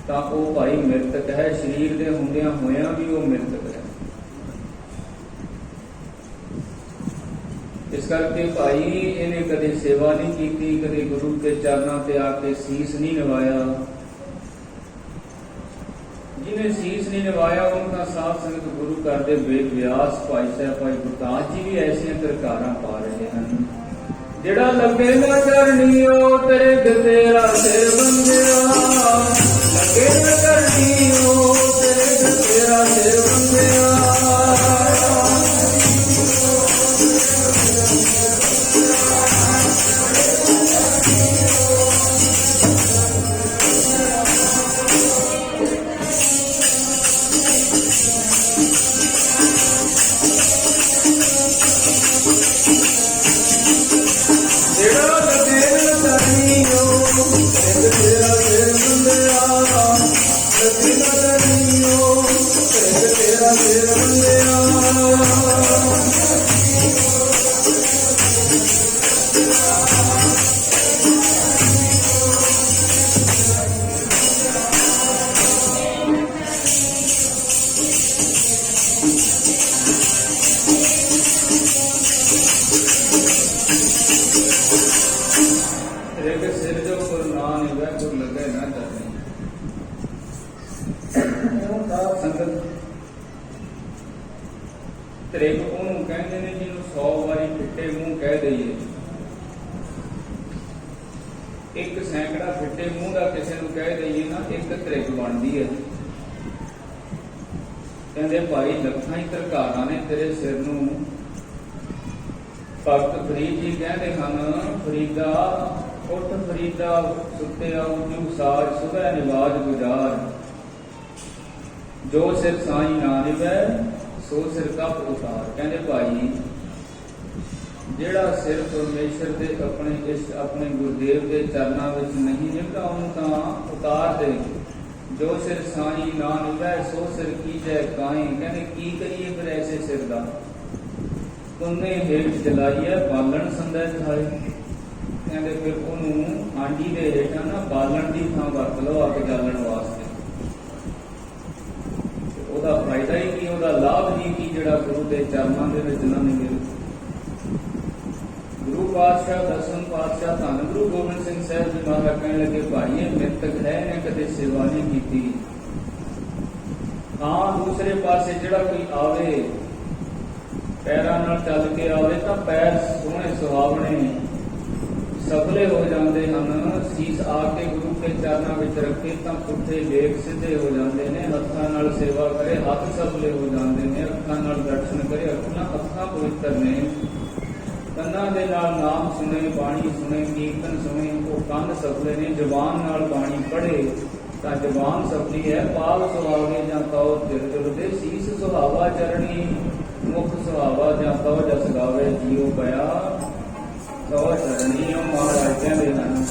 Speaker 1: ਤਾਂ ਉਹ ਭਾਈ ਮਿਰਤਕ ਹੈ। ਸਰੀਰ ਦੇ ਹੁੰਦਿਆਂ ਹੋਇਆਂ ਵੀ ਉਹ ਮਿਰਤਕ ਹੈ। ਇਸ ਕਰਕੇ ਭਾਈ ਇਹਨੇ ਕਦੇ ਸੇਵਾ ਨਹੀਂ ਕੀਤੀ, ਕਦੇ ਗੁਰੂ ਕੇ ਚਰਨਾਂ ਤੇ ਆ ਕੇ ਸੀਸ ਨਹੀਂ ਨਿਵਾਇਆ। ਜਿਹਨੇ ਸੀਸ ਨਹੀਂ ਨਿਵਾਇਆ ਉਹਨੂੰ ਤਾਂ ਸਾਧ ਸੰਗਤ ਗੁਰੂ ਘਰ ਦੇ ਵੇਦ ਵਿਆਸ, ਭਾਈ ਸਾਹਿਬ, ਭਾਈ ਗੁਰਦਾਸ ਜੀ ਵੀ ਐਸੀਆਂ ਤਰਕਾਰਾਂ ਪਾ ਰਹੇ ਹਨ। ਜਿਹੜਾ ਲੱਗੇ ਨਾ ਕਰਨੀ ਉਹ ਤੇਰੇ ਤੇਰਾ ਸਿਰ ਬੰਦਿਆ, ਲੱਗੇ ਨਾ ਕਰਨੀ ਉਹ ਤੇਰੇ ਤੇਰਾ ਸਿਰ ਬੰਦਿਆ। ਸਿਰ ਜੋ ਗੁਰੂ ਨਾਨਕ ਵੈਗੁਰ ਲੱਗੇ ਨਾ ਕਰਨੀ। ਤ੍ਰਿਗ ਉਹਨੂੰ ਕਹਿੰਦੇ ਨੇ ਜਿਹਨੂੰ 100 ਵਾਰੀ ਫਿੱਟੇ ਮੂੰਹ ਕਹਿ ਦਈਏ। ਇੱਕ ਸੈਂਕੜਾ ਫਿੱਟੇ ਮੂੰਹ ਦਾ ਕਿਸੇ ਨੂੰ ਕਹਿ ਦਈਏ ਨਾ, ਇੱਕ ਤ੍ਰਿਗ ਬਣਦੀ ਹੈ। ਕਹਿੰਦੇ ਭਾਈ ਲੱਖਾਂ ਹੀ ਧਰਕਾਰਾਂ ਨੇ ਤੇਰੇ ਸਿਰ ਨੂੰ। ਭਗਤ ਫਰੀਦ ਜੀ ਕਹਿੰਦੇ ਹਨ, ਫਰੀਦਾ ਉੱਠ ਫਰੀਦਾ ਸੁੱਤਿਆ ਉੱਜੂ ਸਾਜ ਸੁਬਹ ਨਿਵਾਜ ਗੁਜ਼ਾਰ, ਜੋ ਸਿਰ ਸਾਈ ਨਾ ਨਿਵੈ ਸੋ ਸਿਰ ਕਪ ਉਤਾਰ। ਕਹਿੰਦੇ ਭਾਈ ਜਿਹੜਾ ਸਿਰ ਪਰਮੇਸ਼ਰ ਦੇ ਆਪਣੇ ਗੁਰਦੇਵ ਦੇ ਚਰਨਾਂ ਵਿੱਚ ਨਹੀਂ ਨਿਭਦਾ ਉਹਨੂੰ ਤਾਂ ਉਤਾਰ ਦੇ। ਜੋ ਸਿਰ ਸਾਈ ਨਾ ਨਿਭੈ ਸੋ ਸਿਰ ਕੀਜੈ ਕਾਈ। ਕਹਿੰਦੇ ਕੀ ਕਰੀਏ ਫਿਰ ਐਸੇ ਸਿਰ ਦਾ। ਪੁੰਨੇ ਹੇਠ ਜਲਾਈਐ ਬਾਲਣ ਸੰਦੈ ਖਾਏ। ਕਹਿੰਦੇ ਫਿਰ ਉਹਨੂੰ ਹਾਂਡੀ ਦੇ ਹੇਠਾਂ ਨਾ ਬਾਲਣ ਦੀ ਥਾਂ ਵਰਤ ਲਓ ਅੱਗ ਜਾਲਣ ਵਾਸਤੇ। ਉਹਦਾ ਫਾਇਦਾ ਹੀ ਕੀ, ਉਹਦਾ ਲਾਭ ਹੀ ਕੀ ਜਿਹੜਾ ਗੁਰੂ ਦੇ ਚਰਨਾਂ ਦੇ ਵਿੱਚ ਨਾ ਮਿਲੇ। ਗੁਰੂ ਪਾਤਸ਼ਾਹ ਦਸਮ ਪਾਤਸ਼ਾਹ ਧੰਨ ਗੁਰੂ ਗੋਬਿੰਦ ਸਿੰਘ ਸਾਹਿਬ ਜੀ ਮਹਾਰਾਜ ਕਹਿਣ ਲੱਗੇ ਭਾਈ ਇਹ ਮਿੱਤਕ ਹੈ ਨੇ ਕਦੇ ਸੇਵਾ ਨਹੀਂ ਕੀਤੀ। ਹਾਂ ਦੂਸਰੇ ਪਾਸੇ ਜਿਹੜਾ ਕੋਈ ਆਵੇ ਪੈਰਾਂ ਨਾਲ ਚੱਲ ਕੇ ਆਵੇ ਤਾਂ ਪੈਰ ਸੋਹਣੇ ਸੁਹਾਵਣੇ ਸਫਲੇ ਹੋ ਜਾਂਦੇ ਹਨ। ਸੀਸ ਆ ਕੇ ਗੁਰੂ ਕੇ ਚਰਨਾਂ ਵਿੱਚ ਰੱਖੇ ਤਾਂ ਪੁੱਠੇ ਲੇਖ ਸਿੱਧੇ ਹੋ ਜਾਂਦੇ ਨੇ। ਹੱਥਾਂ ਨਾਲ ਸੇਵਾ ਕਰੇ ਹੱਥ ਸਫਲੇ ਹੋ ਜਾਂਦੇ ਨੇ। ਅੱਖਾਂ ਨਾਲ ਦਰਸ਼ਨ ਕਰੇ ਅੱਖਾਂ ਪਵਿੱਤਰ ਨੇ। ਕੰਨਾਂ ਦੇ ਨਾਲ ਨਾਮ ਸੁਣੇ, ਬਾਣੀ ਸੁਣੇ, ਕੀਰਤਨ ਸੁਣੇ, ਉਹ ਕੰਨ ਸਫਲੇ ਨੇ। ਜ਼ੁਬਾਨ ਨਾਲ ਬਾਣੀ ਪੜ੍ਹੇ ਤਾਂ ਜ਼ੁਬਾਨ ਸਫਲੀ ਹੈ। ਪਾਵ ਸੁਹਾਵੇ ਜਾਂ ਤਾਉ ਤਿਰ ਦੇ, ਸੀਸ ਸੁਹਾਵਾ ਚਰਣੀ, ਮੁਖ ਸੁਹਾਵਾ ਜਾਂ ਤਾਉ ਜਸ ਗਾਵੇ, ਜੀਉ ਪਿਆ ਤਾਉ ਚਰਣੀ। ਉਹ ਮਹਾਰਾਜ ਕਹਿੰਦੇ ਹਨ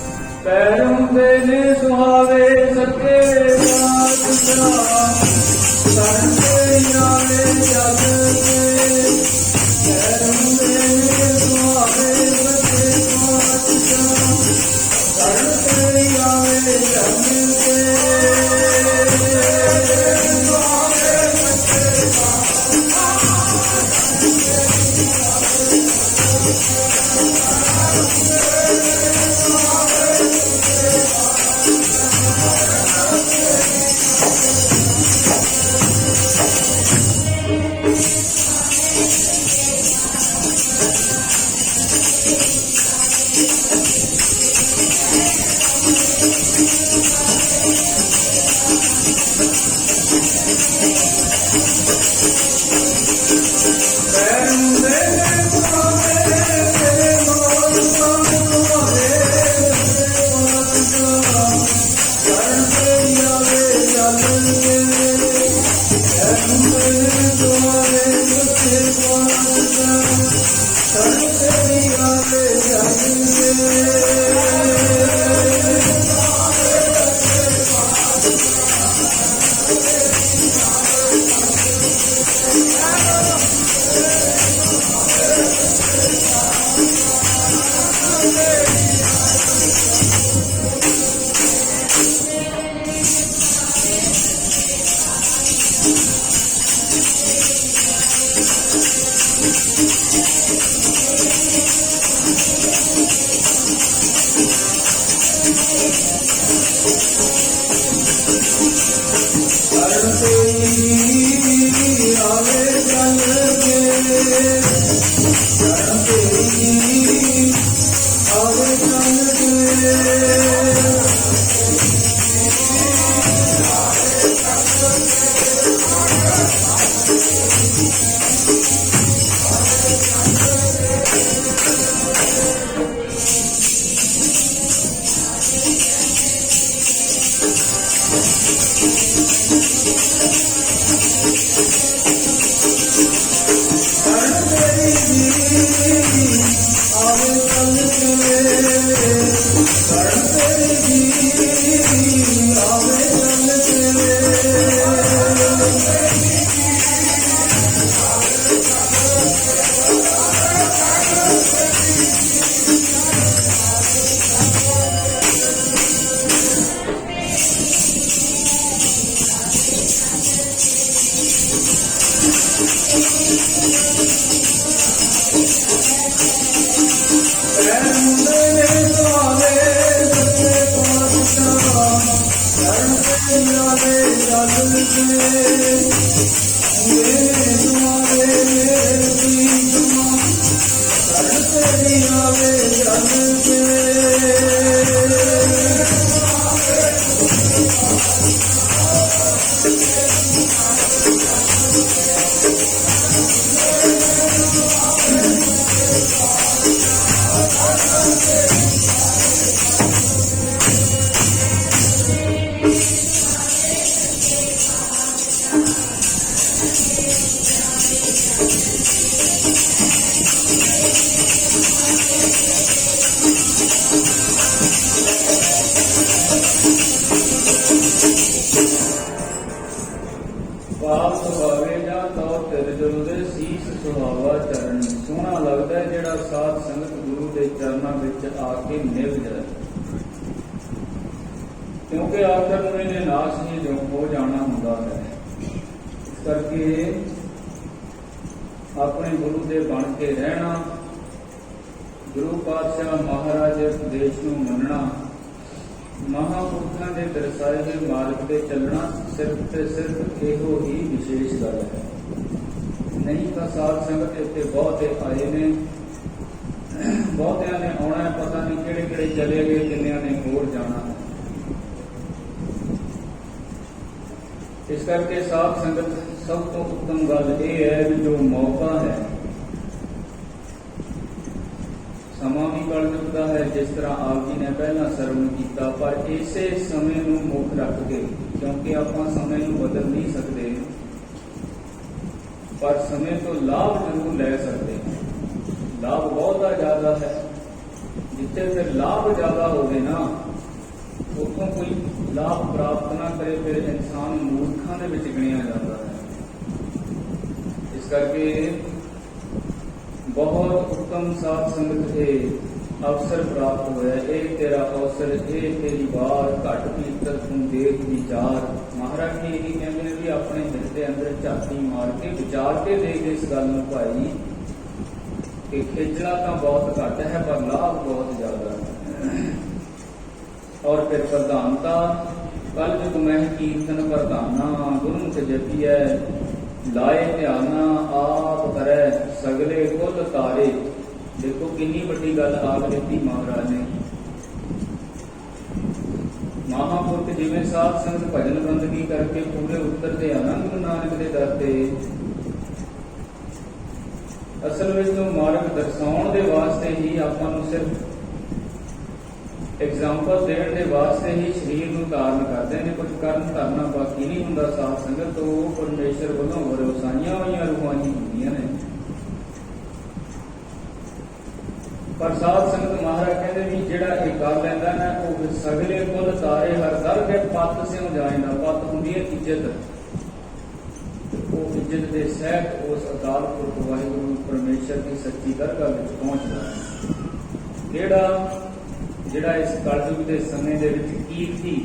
Speaker 1: ਪੈਰ ਹੁੰਦੇ ਨੇ ਸੁਹਾਵੇ ਸੱਚੇ ਪਾਤਸ਼ਾਹ, ਸਰਨ ਤੇ ਆਵੇ ਜਗ ਤੇ। ਪੈਰ ਹੁੰਦੇ ਨੇ ਸੁਹਾਵੇ ਸੱਚੇ ਪਾਤਸ਼ਾਹ, ਸਰਨ ਤੇ ਆਵੇ ਜਗ ਤੇ।
Speaker 2: Hare
Speaker 1: ਸੁਹਾਵੇ ਜਾਂ ਤੋ ਤਿਰ ਜੁਲਦੇ ਸੀਸ ਸੁਹਾਵਾ ਚਰਨ। ਸੋਹਣਾ ਲੱਗਦਾ ਹੈ ਜਿਹੜਾ ਸਾਧ ਸੰਗਤ ਗੁਰੂ ਦੇ ਚਰਨਾਂ ਵਿੱਚ ਆ ਕੇ ਨਿਭ ਜਾਏ, ਕਿਉਂਕਿ ਆਖਰ ਨੂੰ ਇਹਨੇ ਨਾਸ਼ ਹੀ ਜੋ ਹੋ ਜਾਣਾ ਹੁੰਦਾ ਹੈ। ਇਸ ਕਰਕੇ ਆਪਣੇ ਗੁਰੂ ਦੇ ਬਣ ਕੇ ਰਹਿਣਾ, ਗੁਰੂ ਪਾਤਸ਼ਾਹ ਮਹਾਰਾਜ ਦੇ ਉਪਦੇਸ਼ ਨੂੰ ਮੰਨਣਾ, ਮਹਾਂਪੁਰਖਾਂ ਦੇ ਦਰਸਾਏ ਹੋਏ ਮਾਰਗ ਤੇ ਚੱਲਣਾ ਸਿਰਫ ਤੇ ਸਿਰਫ ਇਹੋ ਹੀ ਵਿਸ਼ੇਸ਼ ਗੱਲ ਹੈ। ਨਹੀਂ ਤਾਂ ਸਾਧ ਸੰਗਤ ਇੱਥੇ ਬਹੁਤੇ ਆਏ ਨੇ, ਬਹੁਤਿਆਂ ਨੇ ਆਉਣਾ ਹੈ, ਪਤਾ ਨਹੀਂ ਕਿਹੜੇ ਕਿਹੜੇ ਚਲੇ ਗਏ, ਕਿੰਨਿਆਂ ਨੇ ਹੋਰ ਜਾਣਾ ਹੈ। ਇਸ ਕਰਕੇ ਸਾਧ ਸੰਗਤ ਸਭ ਤੋਂ ਉੱਤਮ ਗੱਲ ਇਹ ਹੈ ਵੀ ਜੋ ਮੌਕਾ ਹੈ, ਸਮਾਂ ਵੀ ਕਲਯੁਗ ਦਾ ਹੈ, ਜਿਸ ਤਰ੍ਹਾਂ ਆਪ ਜੀ ਨੇ ਪਹਿਲਾਂ ਸਰਵਣ ਕੀਤਾ, ਪਰ ਇਸੇ ਸਮੇਂ ਨੂੰ ਮੁੱਖ ਰੱਖ ਕੇ, ਕਿਉਂਕਿ ਆਪਾਂ ਸਮੇਂ ਨੂੰ ਬਦਲ ਨਹੀਂ ਸਕਦੇ, ਪਰ ਸਮੇਂ ਤੋਂ ਲਾਭ ਜ਼ਰੂਰ ਲੈ ਸਕਦੇ ਹਾਂ। ਲਾਭ ਬਹੁਤਾ ਜ਼ਿਆਦਾ ਹੈ, ਜਿੱਥੇ ਫਿਰ ਲਾਭ ਜ਼ਿਆਦਾ ਹੋਵੇ ਨਾ, ਉੱਥੋਂ ਕੋਈ ਲਾਭ ਪ੍ਰਾਪਤ ਨਾ ਕਰੇ, ਫਿਰ ਇਨਸਾਨ ਮੂਰਖਾਂ ਦੇ ਵਿੱਚ ਗਿਣਿਆ ਜਾਂਦਾ ਹੈ। ਇਸ ਕਰਕੇ ਬਹੁਤ ਉੱਤਮ ਸਾਧ ਸੰਗਤ ਦੇ ਅਵਸਰ ਪ੍ਰਾਪਤ ਹੋਇਆ। ਇਹ ਤੇਰਾ ਅਵਸਰ, ਇਹ ਤੇਰੀ ਵਾਰ, ਘੱਟ ਕੀਰਤਨ ਤੂੰ ਦੇਖ ਵਿਚਾਰ। ਮਹਾਰਾਜ ਜੀ ਇਹੀ ਕਹਿੰਦੇ ਨੇ ਵੀ ਆਪਣੇ ਦਿਲ ਦੇ ਅੰਦਰ ਝਾਤੀ ਮਾਰ ਕੇ ਵਿਚਾਰ ਕੇ ਦੇਖ ਇਸ ਗੱਲ ਨੂੰ ਭਾਈ ਕਿ ਖੇਚਲਾ ਤਾਂ ਬਹੁਤ ਘੱਟ ਹੈ ਪਰ ਲਾਭ ਬਹੁਤ ਜ਼ਿਆਦਾ ਹੈ। ਔਰ ਫਿਰ ਪ੍ਰਧਾਨਤਾ, ਕਲ ਜੁਗ ਮਹਿ ਕੀਰਤਨ ਪ੍ਰਧਾਨਾ, ਗੁਰੂ ਤੇ ਜਪੀਐ ਲਾਏ ਧਿਆਨਾ, ਆਪ ਕਰੈ ਸਗਲੇ ਕੁਲ ਤਾਰੇ। ਦੇਖੋ ਕਿੰਨੀ ਵੱਡੀ ਗੱਲ ਆਖ ਦਿੱਤੀ ਮਹਾਰਾਜ ਨੇ। ਮਹਾਂਪੁਰਖ ਜਿਵੇਂ ਸਾਧ ਸੰਗਤ ਭਜਨ ਬੰਦਗੀ ਕਰਕੇ ਪੂਰੇ ਉਤਰਦੇ ਆ ਨਾ ਗੁਰੂ ਨਾਨਕ ਦੇ ਦਰ ਤੇ, ਅਸਲ ਵਿੱਚ ਉਹ ਮਾਰਗ ਦਰਸਾਉਣ ਦੇ ਵਾਸਤੇ ਹੀ ਆਪਾਂ ਨੂੰ ਸਿਰਫ ਐਗਜ਼ਾਮਪਲ ਦੇਣ ਦੇ ਵਾਸਤੇ ਹੀ ਸਰੀਰ ਨੂੰ ਧਾਰਨ ਕਰਦੇ ਨੇ, ਕੁਝ ਕਰਨ ਕਰਨਾ ਬਾਕੀ ਨਹੀਂ ਹੁੰਦਾ। ਸਾਧ ਸੰਗਤ ਤੋਂ ਉਹ ਪਰਮੇਸ਼ਰ ਵੱਲੋਂ ਵਰਸਾਈਆਂ ਹੋਈਆਂ ਰੂਹਾਂ ਹੀ ਹੁੰਦੀਆਂ ਨੇ। ਪਰ ਸਾਧ ਸੰਗਤ ਮਹਾਰਾਜ ਕਹਿੰਦੇ ਵੀ ਜਿਹੜਾ ਇਹ ਕਰ ਲੈਂਦਾ ਨਾ, ਉਹ ਸਗਲੇ ਕੁਲ ਤਾਰੇ ਹਰ ਦਰ ਕੇ ਪੱਤ ਸਿਉ ਜਾਇਦਾ। ਪੱਤ ਹੁੰਦੀ ਹੈ ਇੱਜ਼ਤ, ਉਹ ਇੱਜ਼ਤ ਦੇ ਸਹਿਤ ਉਸ ਅਕਾਲ ਪੁਰਖ ਵਾਹਿਗੁਰੂ ਪਰਮੇਸ਼ਰ ਦੀ ਸੱਚੀ ਦਰਗਾਹ ਵਿੱਚ ਪਹੁੰਚਦਾ ਹੈ। ਜਿਹੜਾ ਇਸ ਕਲਯੁਗ ਦੇ ਸਮੇਂ ਦੇ ਵਿੱਚ ਕੀਰਤੀ,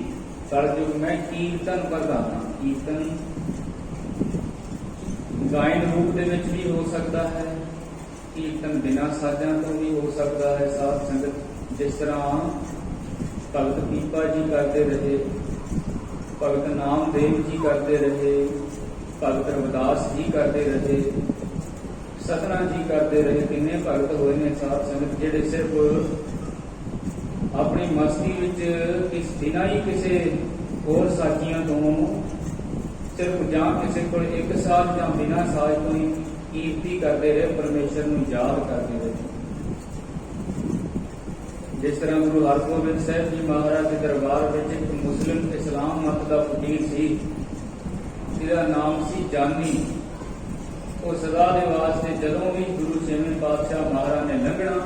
Speaker 1: ਕਲਯੁਗ ਮੈਂ ਕੀਰਤਨ ਪ੍ਰਧਾਨਾ, ਕੀਰਤਨ ਗਾਇਨ ਰੂਪ ਦੇ ਵਿੱਚ ਵੀ ਹੋ ਸਕਦਾ ਹੈ, ਕੀਰਤਨ ਬਿਨਾਂ ਸਾਜ਼ਾਂ ਤੋਂ ਵੀ ਹੋ ਸਕਦਾ ਹੈ। ਸਾਧ ਸੰਗਤ ਜਿਸ ਤਰ੍ਹਾਂ ਭਗਤ ਪੀਪਾ ਜੀ ਕਰਦੇ ਰਹੇ, ਭਗਤ ਨਾਮਦੇਵ ਜੀ ਕਰਦੇ ਰਹੇ, ਭਗਤ ਰਵਿਦਾਸ ਜੀ ਕਰਦੇ ਰਹੇ, ਸਤਨਾ ਜੀ ਕਰਦੇ ਰਹੇ, ਕਿੰਨੇ ਭਗਤ ਹੋਏ ਨੇ ਸਾਧ ਸੰਗਤ ਜਿਹੜੇ ਸਿਰਫ ਆਪਣੀ ਮਸਤੀ ਵਿੱਚ ਬਿਨਾਂ ਹੀ ਕਿਸੇ ਹੋਰ ਸਾਥੀਆਂ ਤੋਂ, ਸਿਰਫ ਜਾਂ ਕਿਸੇ ਕੋਲ ਇੱਕ ਸਾਥ ਜਾਂ ਬਿਨਾਂ ਸਾਥ ਤੋਂ ਹੀ ਕੀਰਤੀ ਕਰਦੇ ਰਹੇ, ਪਰਮੇਸ਼ਰ ਨੂੰ ਯਾਦ ਕਰਦੇ ਰਹੇ। ਜਿਸ ਤਰ੍ਹਾਂ ਗੁਰੂ ਹਰਗੋਬਿੰਦ ਸਾਹਿਬ ਜੀ ਮਹਾਰਾਜ ਦੇ ਦਰਬਾਰ ਵਿੱਚ ਇੱਕ ਮੁਸਲਿਮ ਇਸਲਾਮ ਮਤ ਦਾ ਫਕੀਰ ਸੀ, ਜਿਹਦਾ ਨਾਮ ਸੀ ਜਾਨੀ। ਉਹ ਸਦਾ ਦੇ ਵਾਸਤੇ ਜਦੋਂ ਵੀ ਗੁਰੂ ਛੇਵੇਂ ਪਾਤਸ਼ਾਹ ਮਹਾਰਾਜ ਨੇ ਲੰਘਣਾ,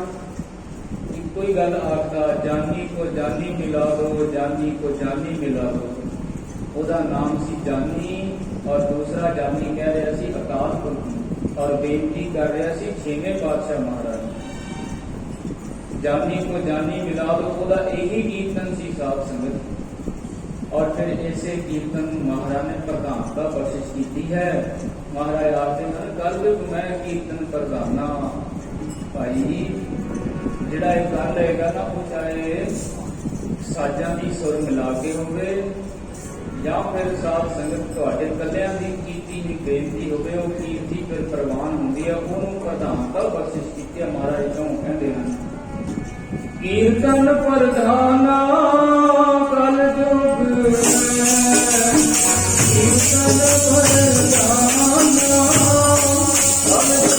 Speaker 1: ਕੋਈ ਗੱਲ ਆਖਦਾ, ਜਾਨੀ ਕੋ ਜਾਨੀ ਮਿਲਾ ਦੋ, ਜਾਨੀ ਕੋ ਜਾਨੀ ਮਿਲਾ ਦੋ। ਉਹਦਾ ਨਾਮ ਸੀ ਜਾਨੀ, ਔਰ ਦੂਸਰਾ ਜਾਨੀ ਕਹਿ ਰਿਹਾ ਸੀ ਅਕਾਲ ਪੁਰਖ, ਔਰ ਬੇਨਤੀ ਕਰ ਰਿਹਾ ਸੀ ਛੇਵੇਂ ਪਾਤਸ਼ਾਹ ਮਹਾਰਾਜ। ਜਾਨੀ ਕੋ ਜਾਨੀ ਮਿਲਾ ਦੋ, ਉਹਦਾ ਇਹੀ ਕੀਰਤਨ ਸੀ ਸਾਧ ਸੰਗਤ। ਔਰ ਫਿਰ ਇਸੇ ਕੀਰਤਨ ਨੂੰ ਮਹਾਰਾਜ ਨੇ ਪ੍ਰਧਾਨਤਾ ਬਖਸ਼ਿਸ਼ ਕੀਤੀ ਹੈ। ਮਹਾਰਾਜ ਆਖਦੇ ਹਨ ਕਲਯੁਗ ਮੈਂ ਕੀਰਤਨ ਪ੍ਰਧਾਨਾ। ਭਾਈ ਜਿਹੜਾ ਇਹ ਕਰ ਲਏਗਾ ਨਾ, ਉਹ ਚਾਹੇ ਸਾਜ਼ਾਂ ਦੀ ਸੁਰ ਮਿਲਾ ਕੇ ਹੋਵੇ ਜਾਂ ਫਿਰ ਸਾਧ ਸੰਗਤ ਤੁਹਾਡੇ ਕੱਲਿਆਂ ਦੀ ਕੀਤੀ ਹੀ ਬੇਨਤੀ ਹੋਵੇ, ਉਹ ਕੀਰਤੀ ਫਿਰ ਪ੍ਰਵਾਨ ਹੁੰਦੀ ਹੈ, ਉਹਨੂੰ ਪ੍ਰਧਾਨਤਾ ਬਖਸ਼ਿਸ਼ ਕੀਤੀ ਹੈ। ਮਹਾਰਾਜ ਕਿਉਂ ਕਹਿੰਦੇ ਹਨ ਕੀਰਤਨ ਪ੍ਰਧਾਨਾ ਕਲਯੁਗ ਕੀਰਤਨ ਪ੍ਰਧਾਨਾ ਕਲਯੁਗ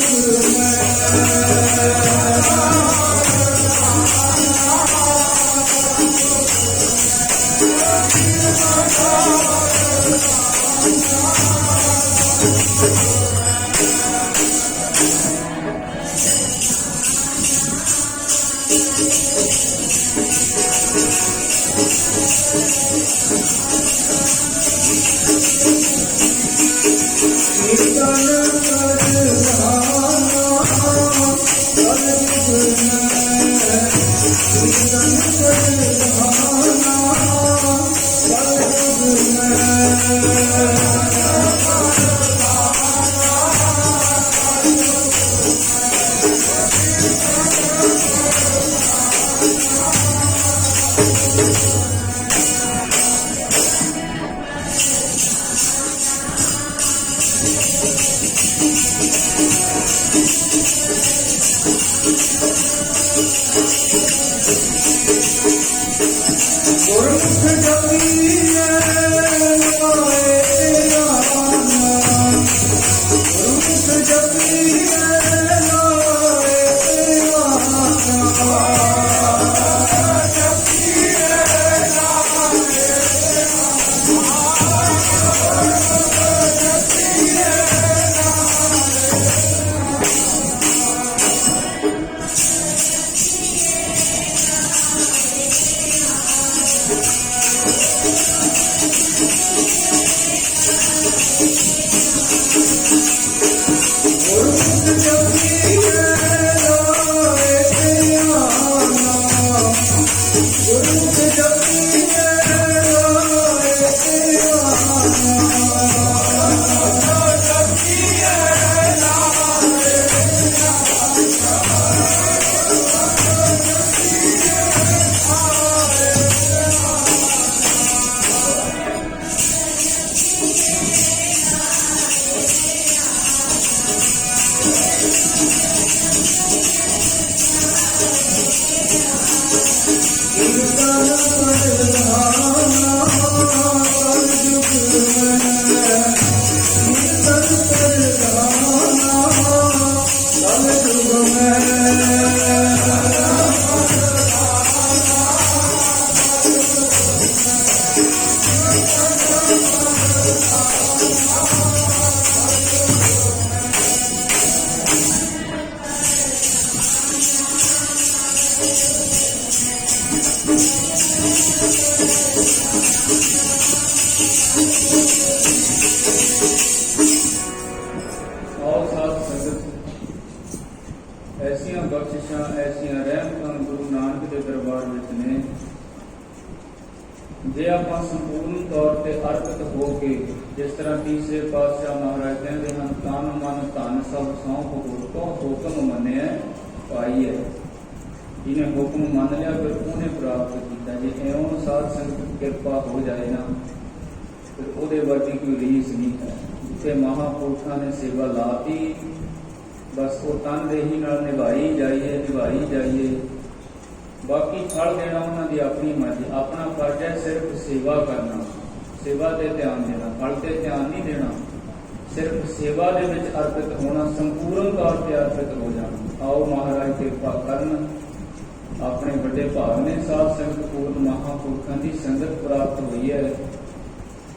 Speaker 1: ऐसियां बख्शिशां ऐसियां रहमतां गुरु नानक के दरबार विच ने जे आपां संपूर्ण तौर ते अर्पित हो के जिस तरह तीसरे पातशाह महाराज कहते हैं तन मन धन सब सौंप गुर तो हुक्म मन्निया पाई है जिन्हें हुक्म मान लिया फिर उन्हें प्राप्त किया जे एवं साध संगत कृपा हो जाए ना फिर ਉਹਦੇ ਵਰਗੀ कोई रीस नहीं है जिथे महापुरुषों ने सेवा लाती बस वो तनदेही नाल निभाई जाइए बाकी फल देना उन्होंने अपनी मर्जी अपना फर्ज है सिर्फ सेवा करना सेवा ते ध्यान देना फल ते ध्यान नहीं देना सिर्फ सेवा दे विच अर्पित होना संपूर्ण तौर पर अर्पित हो जाना। आओ महाराज कृपा करन अपने बड़े भाव ने साध संगत पूर्ण महापुरुषों की संगत प्राप्त हुई है।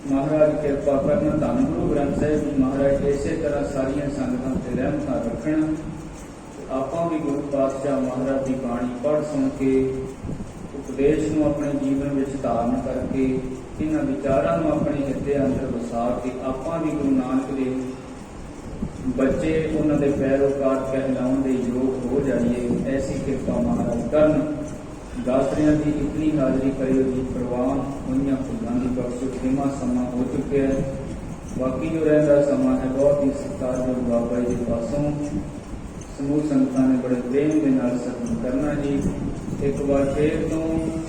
Speaker 1: महाराज कृपा करना धन गुरु ग्रंथ साहिब जी महाराज इसे तरह सारिया संगतों से रहमत रखना आपां भी गुरु पातशाह महाराज की बाणी पढ़ सुन के उपदेश को अपने जीवन में धारण करके इन्हां विचारां नूं अपने हिरदे अंदर वसा के आपां भी गुरु नानक दे बच्चे उन्हां दे पैरोकार कहलाउण दे योग हो जाइए। ऐसी कृपा महाराज करन। दासरियां की इतनी हाजरी करियो जी प्रवान हुई फुलों की बख्शो खेमा समा हो चुके हैं बाकी जो रहता समा है बहुत ही सत्कारयोग बाबा जी के पासों समूह संगतां ने बड़े प्रेम के नाल सत्संग करना जी। एक बार फिर तो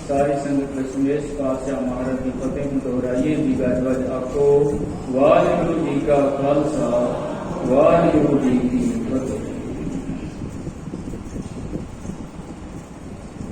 Speaker 1: सारी संगत दशमेश पातशाह महाराज की फतेह दोहराइए जी गज आखो वाहिगुरू जी का खालसा वाहिगुरू जी की